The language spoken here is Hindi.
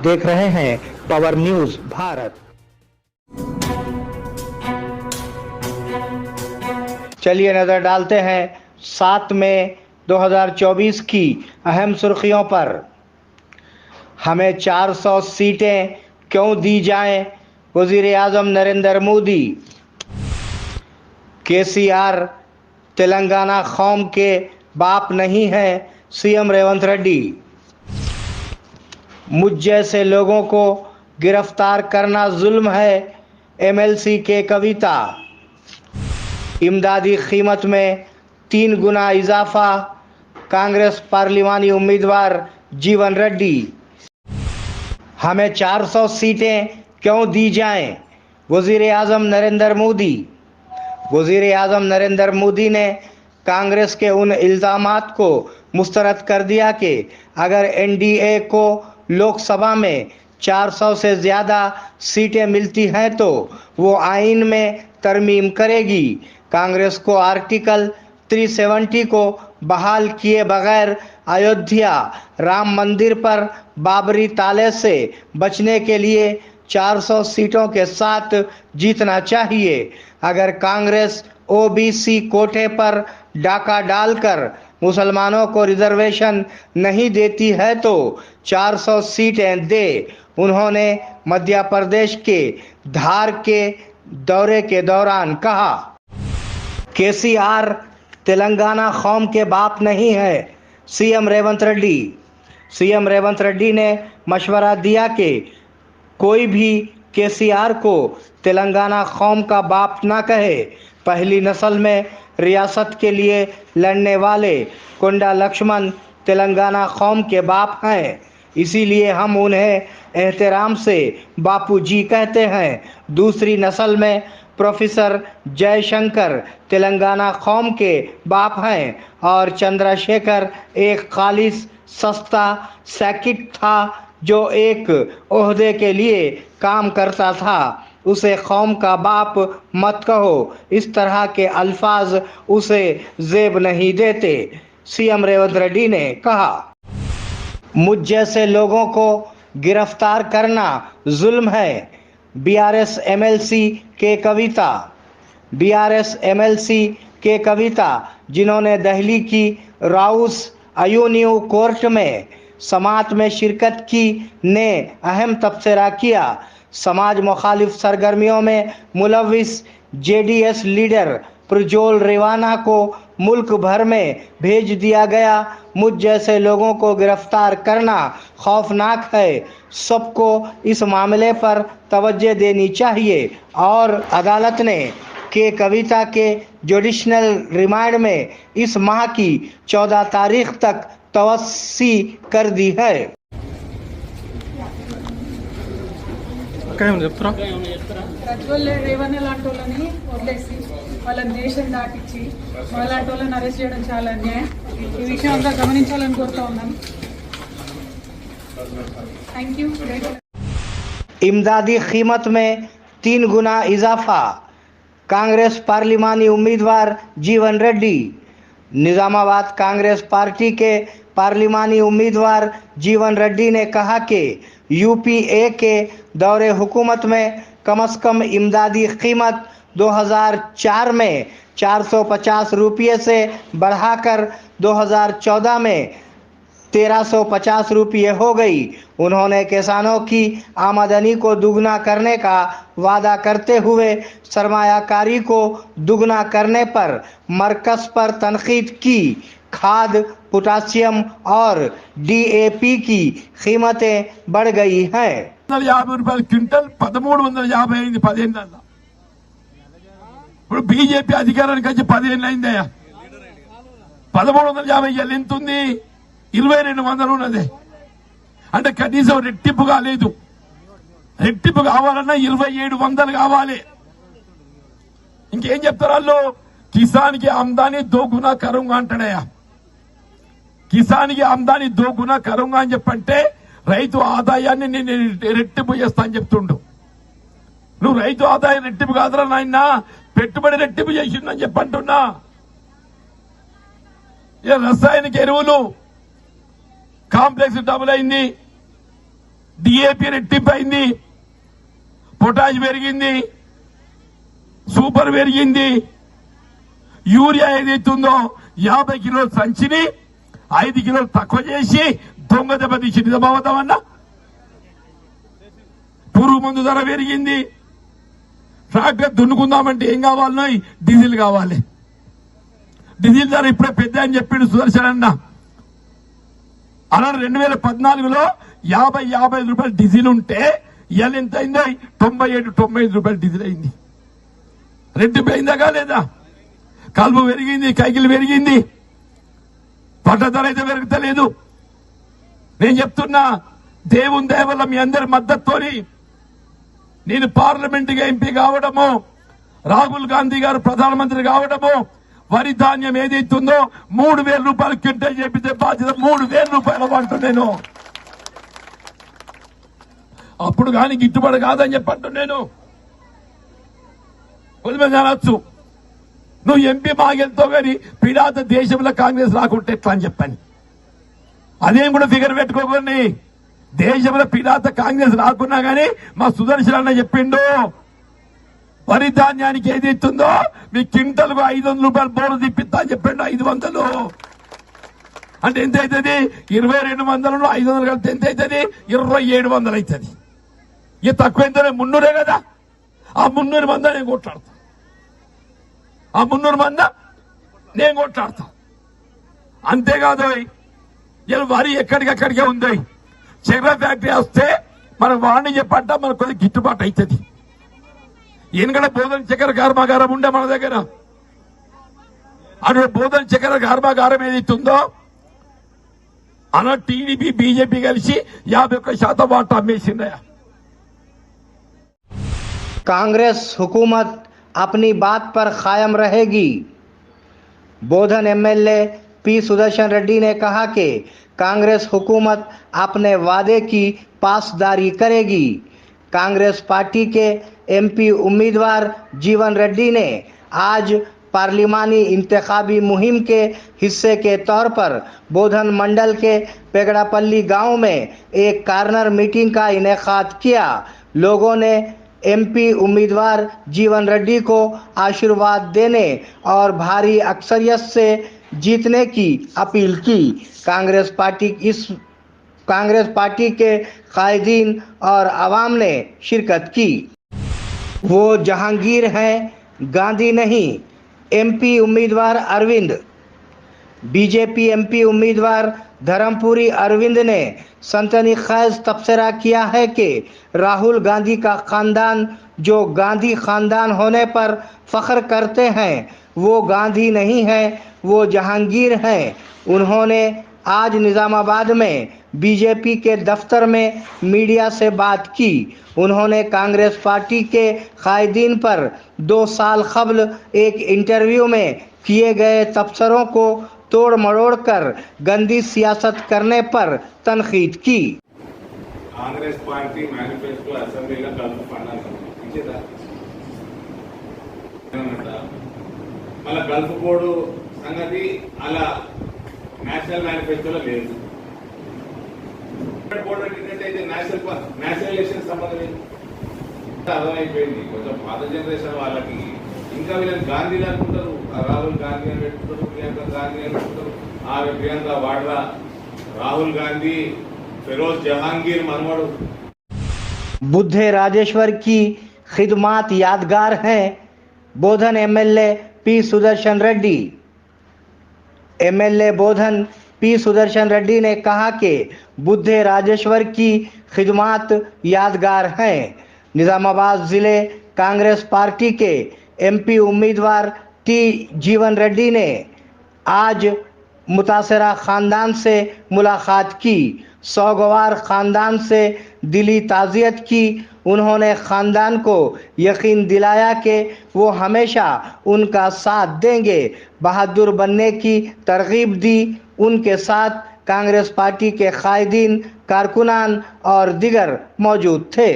देख रहे हैं पावर न्यूज भारत। चलिए नजर डालते हैं 7 मई 2024 की अहम सुर्खियों पर। हमें 400 सीटें क्यों दी जाएं? वजीर आजम नरेंद्र मोदी। केसीआर तेलंगाना कौम के बाप नहीं है, सीएम रेवंत रेड्डी। मुझ जैसे लोगों को गिरफ्तार करना जुल्म है, एमएलसी के कविता। इमदादी कीमत में 3 गुना इजाफा, कांग्रेस पार्लिमानी उम्मीदवार जीवन रेड्डी। हमें 400 सीटें क्यों दी जाएं? वजीर आजम नरेंद्र मोदी। वजीर आजम नरेंद्र मोदी ने कांग्रेस के उन इल्जामात को मुस्तरद कर दिया कि अगर एनडीए को लोकसभा में 400 से ज़्यादा सीटें मिलती हैं तो वो आइन में तरमीम करेगी। कांग्रेस को आर्टिकल 370 को बहाल किए बगैर अयोध्या राम मंदिर पर बाबरी ताले से बचने के लिए 400 सीटों के साथ जीतना चाहिए। अगर कांग्रेस ओबीसी कोटे पर डाका डालकर मुसलमानों को रिजर्वेशन नहीं देती है तो 400 सीटें दे। उन्होंने मध्य प्रदेश के धार के दौरे के दौरान कहा। केसीआर तेलंगाना कौम के बाप नहीं है, सीएम रेवंत रेड्डी। सीएम रेवंत रेड्डी ने मशवरा दिया कि कोई भी केसीआर को तेलंगाना कौम का बाप ना कहे। पहली नस्ल में रियासत के लिए लड़ने वाले कोंडा लक्ष्मण तेलंगाना कौम के बाप हैं, इसीलिए हम उन्हें एहतराम से बापू जी कहते हैं। दूसरी नस्ल में प्रोफेसर जयशंकर तेलंगाना कौम के बाप हैं और चंद्रशेखर एक खालिस सस्ता सैकिट था जो एक ओहदे के लिए काम करता था। उसे कौम का बाप मत कहो, इस तरह के अल्फाज उसे जेब नहीं देते, सीएम रेवंत रेड्डी ने कहा। मुझ जैसे लोगों को गिरफ्तार करना जुल्म है, बीआरएस एमएलसी के कविता। बीआरएस एमएलसी के कविता जिन्होंने दिल्ली की राउस अयोनियो कोर्ट में समात में शिरकत की ने अहम तबसरा किया। समाज मुखालिफ सरगर्मियों में मुलविस जेडीएस लीडर प्रज्वल रेवाना को मुल्क भर में भेज दिया गया। मुझ जैसे लोगों को गिरफ्तार करना खौफनाक है। सबको इस मामले पर तवज्जो देनी चाहिए और अदालत ने के कविता के जुडिशनल रिमांड में इस माह की 14 तारीख तक तवस्सी कर दी है। ప్రజ్వల్ రేవన్న లాంటి వాళ్ళని వదిలేసి వాళ్ళని దేశం దాటించి వాళ్ళంటి వాళ్ళని అరెస్ట్ చేయడం చాలా అన్యాయం. ఈ విషయం అంతా గమనించాలని కోరుతా ఉన్నాను. Thank you. इमदादी कीमत में 3 गुना इजाफा, कांग्रेस पार्लिमानी उम्मीदवार जीवन रेड्डी। निजामाबाद कांग्रेस पार्टी के पार्लिमानी उम्मीदवार जीवन रेड्डी ने कहा कि यूपीए के दौरे हुकूमत में कम से कम इमदादी कीमत 2004 में 450 रुपये से बढ़ाकर 2014 में 1350 रुपये हो गई। उन्होंने किसानों की आमदनी को दुगना करने का वादा करते हुए सरमायाकारी को दुगना करने पर मरकज पर तनकीद की। खाद, पोटासियम और डीएपी की कीमतें बढ़ गई हैं। 50 రూపాయల క్వింటల్ 1350 అయింది 10 ఏళ్ళల్లో. ఇప్పుడు బీజేపీ అధికారానికి వచ్చి 10 ఏళ్ళు అయిందయ్యా. 1350 ఎంత ఉంది? 2200 ఉన్నది. అంటే కనీసం రెట్టింపు కాలేదు. రెట్టింపు కావాలన్నా 2700 కావాలి. ఇంకేం చెప్తారు వాళ్ళు? కిసాన్కి ఆమ్దానీ 2 గునా కరుంగా అంటాడయ్యా. కిసాన్కి ఆమ్దానీ 2 గునా కరుంగా అని చెప్పంటే రైతు ఆదాయాన్ని నేను రెట్టింపు చేస్తా అని చెప్తుండు. నువ్వు రైతు ఆదాయం రెట్టింపు కాదురా నాయన, పెట్టుబడి రెట్టింపు చేసిందని చెప్పంటున్నా. రసాయనిక ఎరువులు కాంప్లెక్స్ డబుల్ అయింది. డిఏపి రెట్టింపు అయింది, పొటాష్ పెరిగింది, సూపర్ పెరిగింది, యూరియా ఏదైతుందో 50 కిలోల సంచిని 5 కిలోలు తక్కువ చేసి దొంగ దెబ్బతీసి నిజమవుతామన్నా. పురుగు మందు ధర పెరిగింది. ట్రాక్టర్ దున్నుకుందామంటే ఏం కావాలనో డీజిల్ కావాలి. డీజిల్ ధర ఇప్పుడే పెద్ద అని చెప్పిండు సుదర్శన్ అన్న. అలా 2014లో 50-55 రూపాయలు డీజిల్ ఉంటే ఇవాళ ఎంత అయిందో 97-95 రూపాయలు డీజిల్ అయింది. రెట్టింపు అయిందా కాలేదా? కలుపు పెరిగింది, కైకిలు పెరిగింది, పట్ట ధర అయితే పెరుగుతలేదు. నేను చెప్తున్నా, దేవుని దయ వల్ల మీ అందరి మద్దతుతోని నేను పార్లమెంటుగా ఎంపీ కావడము, రాహుల్ గాంధీ గారు ప్రధానమంత్రి కావడము, వరి ధాన్యం ఏదైతుందో 3000 రూపాయలు క్వింటల్ చేపితే బాధ్యత 3000 రూపాయలు అంటూ నేను అప్పుడు కానీ గిట్టుబడి కాదని చెప్పంటు నేను అనొచ్చు. నువ్వు ఎంపీ మాగెళ్తావు కానీ పిడాత దేశంలో కాంగ్రెస్ రాకుంటే ఎట్లా అని చెప్పాను. అదేం కూడా ఫిగర్ పెట్టుకోకండి. దేశంలో పిడాత కాంగ్రెస్ రాకున్నా గానీ మా సుదర్శన్ అన్న చెప్పిండు, వరి ధాన్యానికి ఏది ఇస్తుందో మీ క్వింటల్కు 500 రూపాయలు బోర్డు తిప్పిస్తా అని చెప్పిండు. 500 అంటే ఎంత అవుతుంది? 2200 500 కలిపితే ఎంత అవుతుంది? 2700 అవుతుంది. ఇక తక్కువ ఎంత? 300 కదా. ఆ 300 మంది నేను కొట్లాడతా, ఆ 300 మంది నేను కొట్లాడతా. అంతేకాదు, ఇలా వరి ఎక్కడికక్కడికే ఉంది. చక్కెర ఫ్యాక్టరీ వస్తే మనం వాణిజ్య పంట మనకు కొద్దిగా గిట్టుబాటు అవుతుంది. ఎందుకంటే బోధన చక్కెర కర్మాగారం ఉండే మన దగ్గర. అటు బోధన చక్కెర కర్మాగారం ఏదైతుందో అలా టీడీపీ బీజేపీ కలిసి 51% వాటా అమ్మేసిందయా. कांग्रेस हुकूमत अपनी बात पर कायम रहेगी। बोधन एमएलए पी सुदर्शन रेड्डी ने कहा कि कांग्रेस हुकूमत अपने वादे की पासदारी करेगी। कांग्रेस पार्टी के एमपी उम्मीदवार जीवन रेड्डी ने आज पार्लिमानी इंतखाबी मुहिम के हिस्से के तौर पर बोधन मंडल के पेगड़ापल्ली गांव में एक कार्नर मीटिंग का इनेकाद किया। लोगों ने एमपी उम्मीदवार जीवन रेड्डी को आशीर्वाद देने और भारी अक्सरियत से जीतने की अपील की। कांग्रेस पार्टी के कायदीन और आवाम ने शिरकत की। वो जहांगीर हैं, गांधी नहीं। एमपी उम्मीदवार अरविंद। बीजेपी एमपी उम्मीदवार धर्मपुरी अरविंद ने सनसनी खेज तबसरा किया है कि राहुल गांधी का खानदान, जो गांधी खानदान होने पर फख्र करते हैं, वो गांधी नहीं है, वो जहांगीर हैं। उन्होंने आज निजामाबाद में बीजेपी के दफ्तर में मीडिया से बात की। उन्होंने कांग्रेस पार्टी के कायदीन पर 2 साल कबल एक इंटरव्यू में किए गए तबसरों को तोड़ मरोड़ कर गंदी सियासत करने पर तनकीद की। कांग्रेस पार्टी मैनिफेस्टो असेंबली मళ్ళీ గల్ఫ్ కోడ్ సంగతి అలా నేషనల్ మేనిఫెస్టోలో లేదు. కోడ్ ఏంటంటే ఇది నేషనల్ ఎలక్షన్ సంబంధం అర్థమైపోయింది. కొంచెం పాత జనరేషన్ వాళ్ళకి ఇంకా వీళ్ళని గాంధీలు అనుకుంటారు, రాహుల్ గాంధీ అని పెట్టుకుంటారు, ప్రియాంక గాంధీ అని పెట్టుకుంటారు. ఆమె ప్రియాంక వాడ్రా, రాహుల్ గాంధీ फिरोज जहांगीर मनवाड़ू। बुद्धे राजेश्वर की खिदमात यादगार हैं। Bodhan MLA P Sudarshan Reddy. MLA Bodhan P Sudarshan Reddy ने कहा कि बुद्धे राजेश्वर की खिदमात यादगार हैं। निजामाबाद जिले कांग्रेस पार्टी के एमपी उम्मीदवार टी जीवन रेड्डी ने आज मुतासरा खानदान से मुलाकात की। सौगवार खानदान से दिली ताज़ियत की। उन्होंने खानदान को यकीन दिलाया कि वो हमेशा उनका साथ देंगे। बहादुर बनने की तरगीब दी। उनके साथ कांग्रेस पार्टी के कायदीन, कारकुनान और दिगर मौजूद थे।